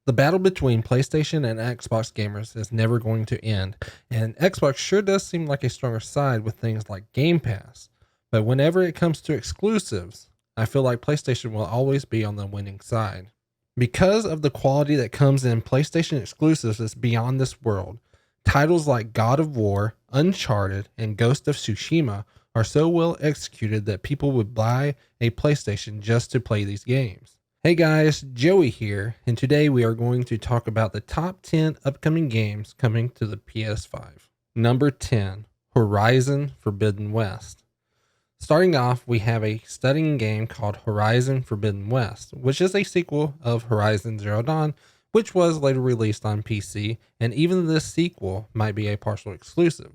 The battle between PlayStation and Xbox gamers is never going to end, and Xbox sure does seem like a stronger side with things like Game Pass. But whenever it comes to exclusives, I feel like PlayStation will always be on the winning side. Because of the quality that comes in PlayStation exclusives is beyond this world. Titles like God of War, Uncharted, and Ghost of Tsushima are so well executed that people would buy a PlayStation just to play these games. Hey guys, Joey here, and today we are going to talk about the top 10 upcoming games coming to the PS5. Number 10, Horizon Forbidden West. Starting off, we have a stunning game called Horizon Forbidden West, which is a sequel of Horizon Zero Dawn, which was later released on PC, and even this sequel might be a partial exclusive.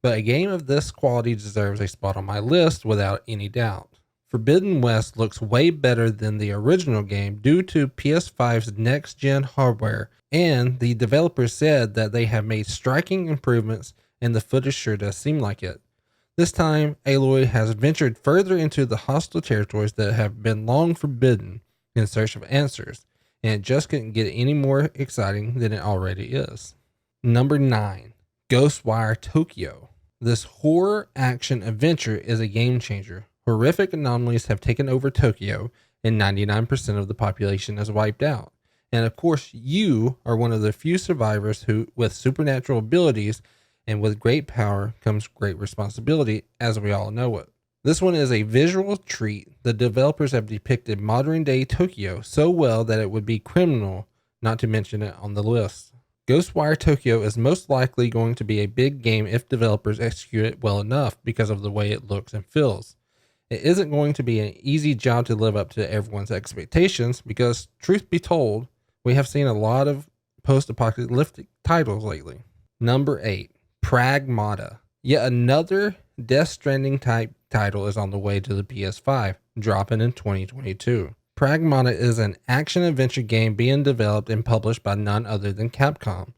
But a game of this quality deserves a spot on my list without any doubt. Forbidden West looks way better than the original game due to PS5's next-gen hardware, and the developers said that they have made striking improvements, and the footage sure does seem like it. This time, Aloy has ventured further into the hostile territories that have been long forbidden in search of answers, and it just couldn't get any more exciting than it already is. Number 9, GhostWire Tokyo. This horror action adventure is a game changer. Horrific anomalies have taken over Tokyo, and 99% of the population is wiped out. And of course, you are one of the few survivors who, with supernatural abilities, and with great power comes great responsibility, as we all know it. This one is a visual treat. The developers have depicted modern day Tokyo so well that it would be criminal not to mention it on the list. GhostWire Tokyo is most likely going to be a big game if developers execute it well enough because of the way it looks and feels. It isn't going to be an easy job to live up to everyone's expectations because, truth be told, we have seen a lot of post-apocalyptic titles lately. Number 8. Pragmata. Yet another Death Stranding type title is on the way to the PS5, dropping in 2022. Pragmata is an action-adventure game being developed and published by none other than Capcom.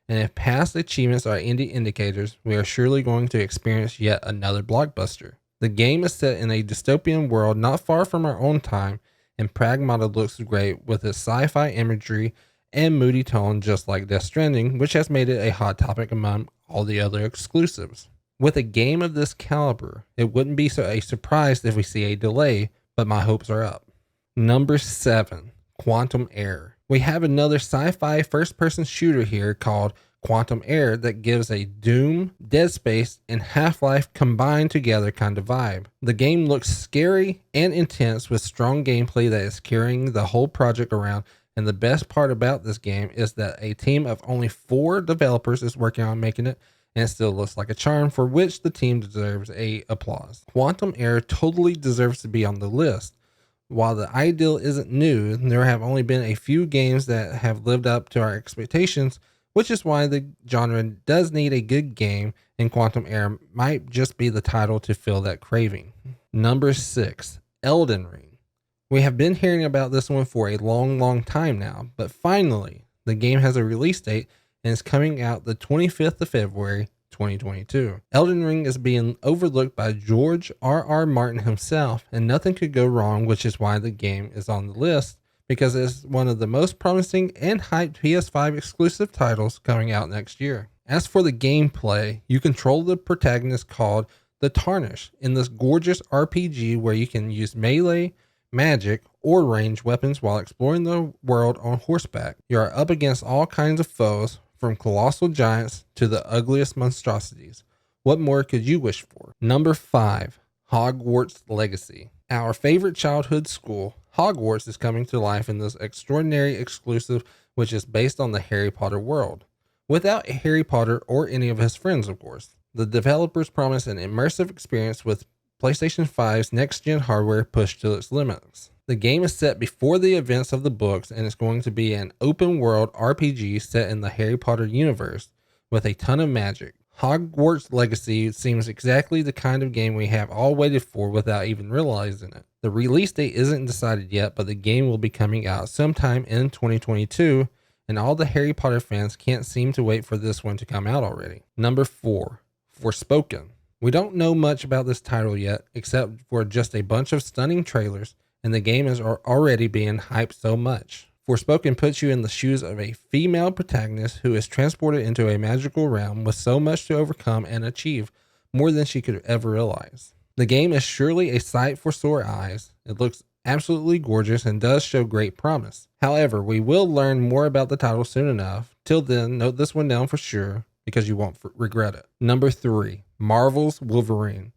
And if past achievements are indie indicators, we are surely going to experience yet another blockbuster. The game is set in a dystopian world not far from our own time, and Pragmata looks great with its sci-fi imagery and moody tone just like Death Stranding, which has made it a hot topic among all the other exclusives. With a game of this caliber, it wouldn't be a surprise if we see a delay, but my hopes are up. Number 7, Quantum Error. We have another sci-fi first-person shooter here called Quantum Error that gives a Doom, Dead Space, and Half-Life combined together kind of vibe. The game looks scary and intense with strong gameplay that is carrying the whole project around, and the best part about this game is that a team of only 4 developers is working on making it, and it still looks like a charm for which the team deserves a applause. Quantum Error totally deserves to be on the list. While the ideal isn't new, there have only been a few games that have lived up to our expectations, which is why the genre does need a good game, and Quantum Error might just be the title to fill that craving. Number 6, Elden Ring. We have been hearing about this one for a long time now, but finally, the game has a release date and is coming out the 25th of February, 2022. Elden Ring is being overlooked by George R.R. Martin himself, and nothing could go wrong, which is why the game is on the list, because it's one of the most promising and hyped PS5 exclusive titles coming out next year. As for the gameplay, you control the protagonist called the Tarnish in this gorgeous RPG where you can use melee, magic, or ranged weapons while exploring the world on horseback. You are up against all kinds of foes, from colossal giants to the ugliest monstrosities. What more could you wish for? Number 5, Hogwarts Legacy. Our favorite childhood school, Hogwarts, is coming to life in this extraordinary exclusive which is based on the Harry Potter world. Without Harry Potter or any of his friends, of course. The developers promise an immersive experience with PlayStation 5's next-gen hardware pushed to its limits. The game is set before the events of the books and is going to be an open-world RPG set in the Harry Potter universe with a ton of magic. Hogwarts Legacy seems exactly the kind of game we have all waited for without even realizing it. The release date isn't decided yet, but the game will be coming out sometime in 2022, and all the Harry Potter fans can't seem to wait for this one to come out already. Number 4, Forspoken. We don't know much about this title yet, except for just a bunch of stunning trailers, and the game is already being hyped so much. Forspoken puts you in the shoes of a female protagonist who is transported into a magical realm with so much to overcome and achieve, more than she could ever realize. The game is surely a sight for sore eyes. It looks absolutely gorgeous and does show great promise. However, we will learn more about the title soon enough. Till then, note this one down for sure because you won't regret it. Number 3, Marvel's Wolverine.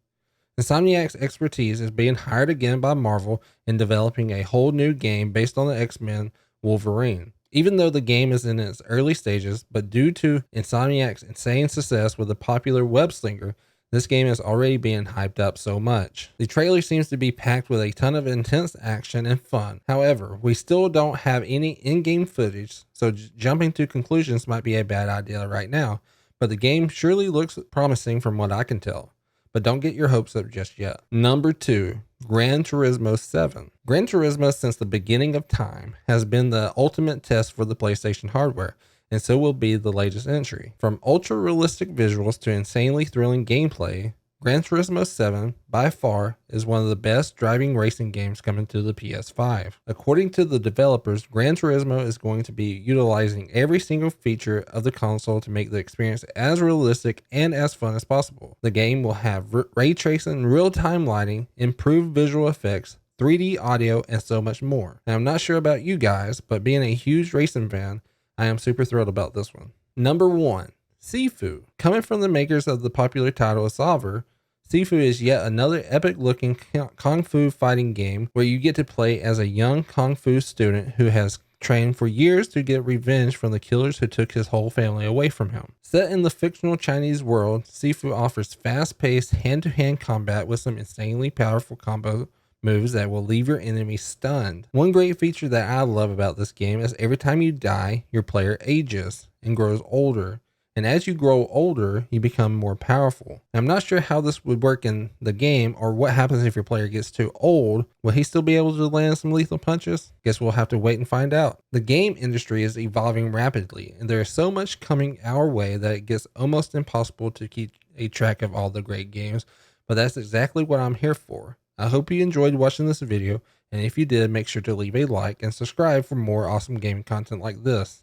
Insomniac's expertise is being hired again by Marvel in developing a whole new game based on the X-Men Wolverine. Even though the game is in its early stages, but due to Insomniac's insane success with the popular web slinger, this game is already being hyped up so much. The trailer seems to be packed with a ton of intense action and fun. However, we still don't have any in-game footage, so jumping to conclusions might be a bad idea right now, but the game surely looks promising from what I can tell. But don't get your hopes up just yet. Number 2, Gran Turismo 7. Gran Turismo, since the beginning of time, has been the ultimate test for the PlayStation hardware, and so will be the latest entry. From ultra-realistic visuals to insanely thrilling gameplay, Gran Turismo 7, by far, is one of the best driving racing games coming to the PS5. According to the developers, Gran Turismo is going to be utilizing every single feature of the console to make the experience as realistic and as fun as possible. The game will have ray tracing, real-time lighting, improved visual effects, 3D audio, and so much more. Now, I'm not sure about you guys, but being a huge racing fan, I am super thrilled about this one. Number 1, Sifu. Coming from the makers of the popular title Solver, Sifu is yet another epic-looking kung fu fighting game where you get to play as a young kung fu student who has trained for years to get revenge from the killers who took his whole family away from him. Set in the fictional Chinese world, Sifu offers fast-paced hand-to-hand combat with some insanely powerful combo moves that will leave your enemy stunned. One great feature that I love about this game is every time you die, your player ages and grows older. And as you grow older, you become more powerful. Now, I'm not sure how this would work in the game or what happens if your player gets too old. Will he still be able to land some lethal punches? Guess we'll have to wait and find out. The game industry is evolving rapidly, and there is so much coming our way that it gets almost impossible to keep a track of all the great games, but that's exactly what I'm here for. I hope you enjoyed watching this video, and if you did, make sure to leave a like and subscribe for more awesome game content like this.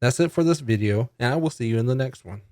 That's it for this video, and I will see you in the next one.